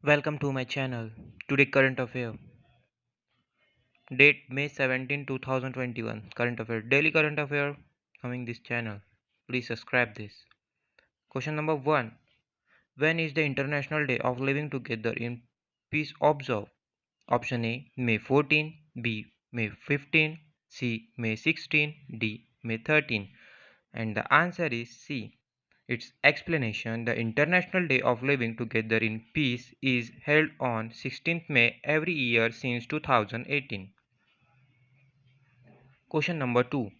Welcome to my channel. Today current affair. Date May 17, 2021. Current affair. Daily current affair coming this channel. Please subscribe this. Question number 1. When is the International Day of Living Together in Peace observed? Option A May 14, B May 15, C May 16, D May 13. And the answer is C. Its explanation: the International Day of Living Together in Peace is held on 16th May every year since 2018. Question number 2.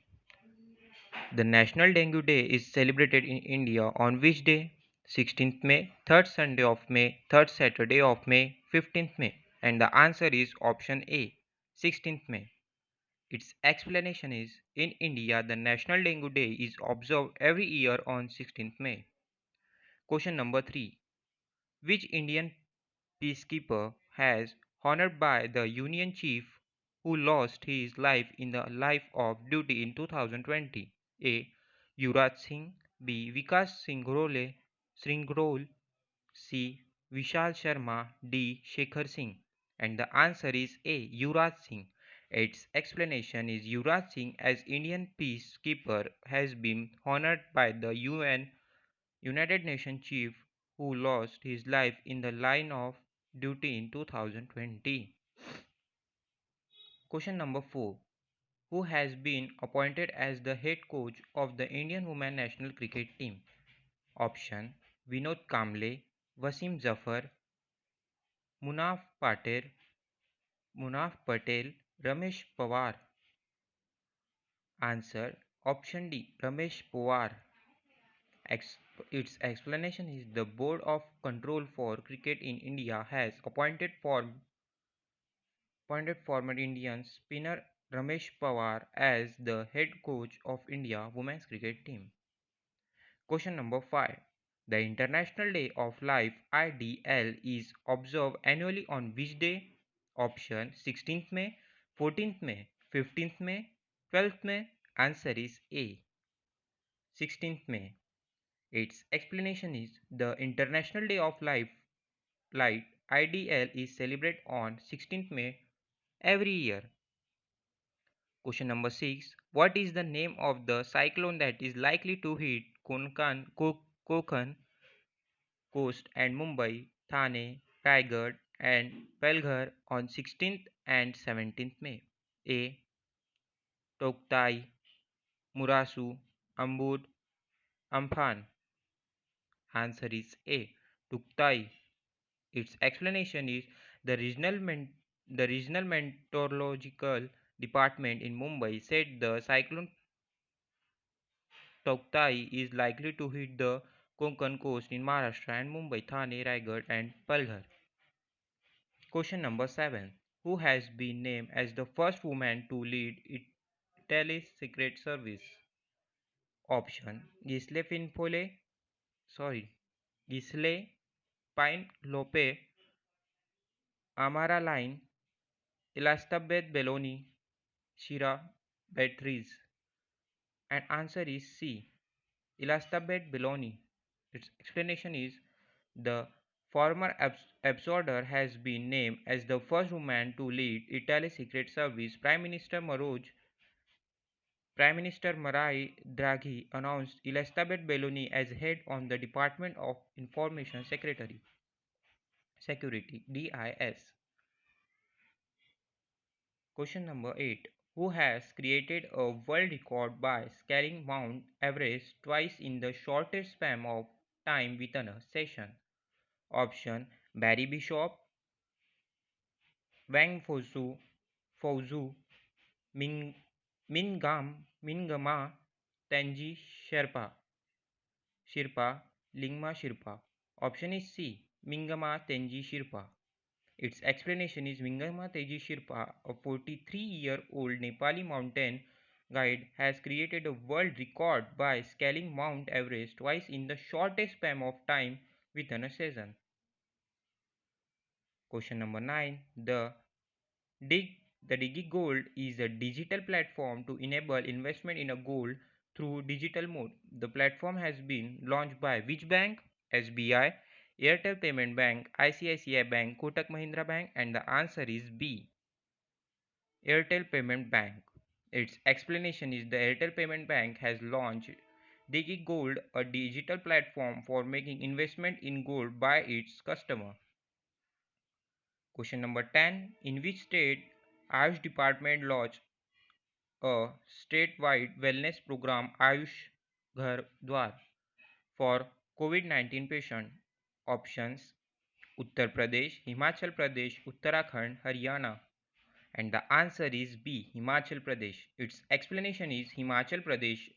The National Dengue Day is celebrated in India on which day? 16th May, 3rd Sunday of May, 3rd Saturday of May, 15th May. And the answer is option A, 16th May. Its explanation is: in India, the National Dengue Day is observed every year on 16th May. Question number 3. Which Indian peacekeeper has honored by the Union chief who lost his life in the life of duty in 2020? A. Yuvraj Singh, B. Vikas Sringrole, C. Vishal Sharma, D. Shekhar Singh. And the answer is A. Yuvraj Singh. Its explanation is: Yuvraj Singh, as Indian peacekeeper, has been honored by the United Nations chief who lost his life in the line of duty in 2020. Question number 4. Who has been appointed as the head coach of the Indian women national cricket team? Option: Vinod Kamble, Wasim Zafar, Munaf Patel, Ramesh Pawar. Answer: Option D, Ramesh Pawar. Its explanation is: the Board of Control for Cricket in India has appointed former Indian spinner Ramesh Pawar as the head coach of India women's cricket team. Question number 5. The International Day of Life IDL is observed annually on which day? Option: 16th May, 14th May, 15th May, 12th May. Answer is A, 16th May. Its explanation is: the International Day of Light IDL is celebrated on 16th May every year. Question number 6. What is the name of the cyclone that is likely to hit Konkan coast and Mumbai, Thane, Raigad and Palghar on 16th and 17th May? A. Toktai, Murasu, Ambud, Amphan. Answer is A. Tuktai. Its explanation is: the regional meteorological department in Mumbai said the cyclone Toktai is likely to hit the Konkan coast in Maharashtra and Mumbai, Thane, Raigad and Palghar. Question number 7. Who has been named as the first woman to lead Italy's Secret Service? Option: Gisle Pine Lope, Amara Line, Elizabeth Belloni, Shira Beatriz. And answer is C, Elizabeth Belloni. Its explanation is: the former ambassador has been named as the first woman to lead Italy's Secret Service. Prime Minister Mario Draghi announced Elizabeth Belloni as head of the Department of Information Security (DIS). Question number 8. Who has created a world record by scaling Mount Everest twice in the shortest span of time within a session? Option: Barry Bishop, Wang Fuzhou, Ming, Mingama Tenji Lingma Sherpa. Option is C, Mingama Tenji Sherpa. Its explanation is: Mingama Tenji Sherpa, a 43-year-old Nepali mountain guide, has created a world record by scaling Mount Everest twice in the shortest span of time within a season. Question number 9. The DigiGold is a digital platform to enable investment in a gold through digital mode. The platform has been launched by which bank? SBI, Airtel Payment Bank, ICICI Bank, Kotak Mahindra Bank, and the answer is B. Airtel Payment Bank. Its explanation is the Airtel Payment Bank has launched Digi Gold, a digital platform for making investment in gold by its customer. Question number 10. In which state Ayush Department launched a statewide wellness program Ayush Ghar Dwar for COVID-19 patients? Options: Uttar Pradesh, Himachal Pradesh, Uttarakhand, Haryana. And the answer is B. Himachal Pradesh. Its explanation is Himachal Pradesh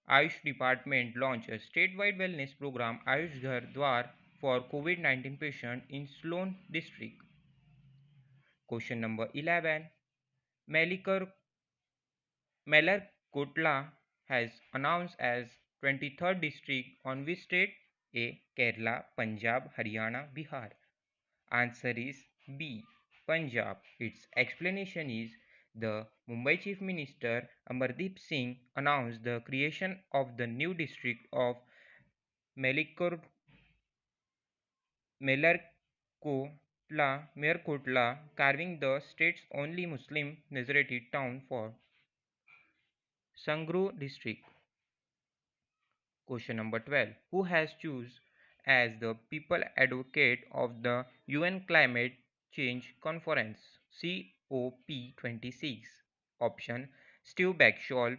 Ayush Department launched a statewide wellness program Ayush Ghar Dwar for COVID-19 patients in Sloan district. Question number 11. Malikar Malarkotla has announced as 23rd district on which state? A. Kerala, Punjab, Haryana, Bihar. Answer is B. Punjab. Its explanation is the Mumbai Chief Minister Amardeep Singh announced the creation of the new district of Malikor Malerkotla, carving the state's only Muslim majority town for Sangru district. Question number 12. Who has chosen as the people advocate of the UN Climate Change Conference COP26? Option: Steve Backshall,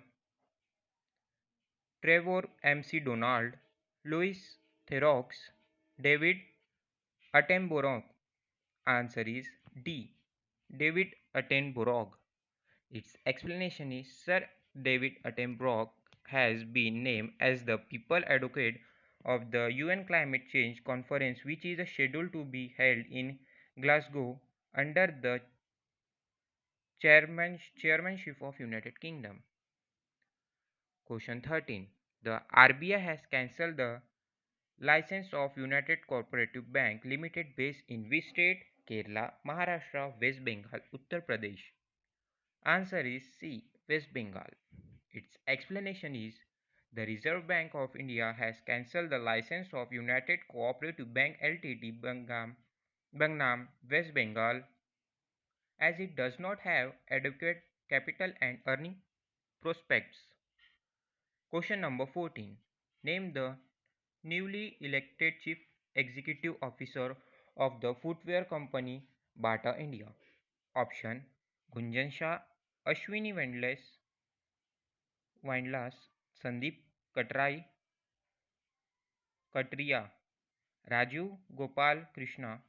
Trevor McDonald, Louis Theroux, David Attenborough. Answer is D. David Attenborough. Its explanation is Sir David Attenborough has been named as the people advocate of the UN Climate Change Conference, which is scheduled to be held in Glasgow under the chairmanship of United Kingdom. Question 13. The RBI has cancelled the license of United Cooperative Bank Limited based in which state? Kerala, Maharashtra, West Bengal, Uttar Pradesh. Answer is C. West Bengal. Its explanation is the Reserve Bank of India has cancelled the license of United Cooperative Bank Ltd. Bangnam, West Bengal, as it does not have adequate capital and earning prospects. Question number 14. Name the newly elected Chief Executive Officer of the footwear company Bata India. Option: Gunjan Shah, Ashwini Windlass, Sandeep Katria, Raju Gopal Krishna.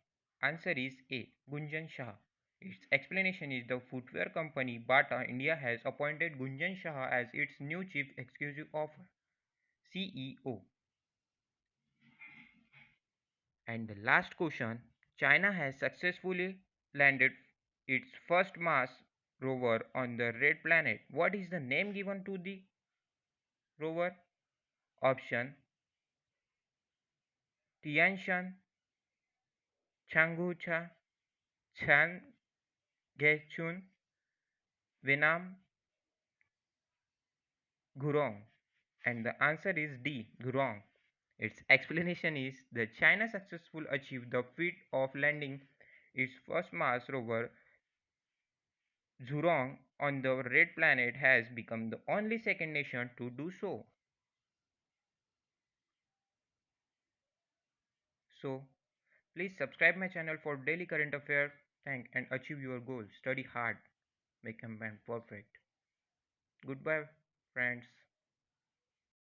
Answer is A. Gunjan Shah. Its explanation is the footwear company Bata India has appointed Gunjan Shah as its new Chief Executive Officer CEO. And the last question: China has successfully landed its first Mars rover on the red planet. What is the name given to the rover? Option: Tianshan, Changhucha, Chan Gechun, Venam, Gurong. And the answer is D. Gurong. Its explanation is that China successfully achieved the feat of landing its first Mars rover Zhurong on the red planet has become the only second nation to do so. So, please subscribe my channel for daily current affairs. Thank and achieve your goals. Study hard. Make a man perfect. Goodbye, friends.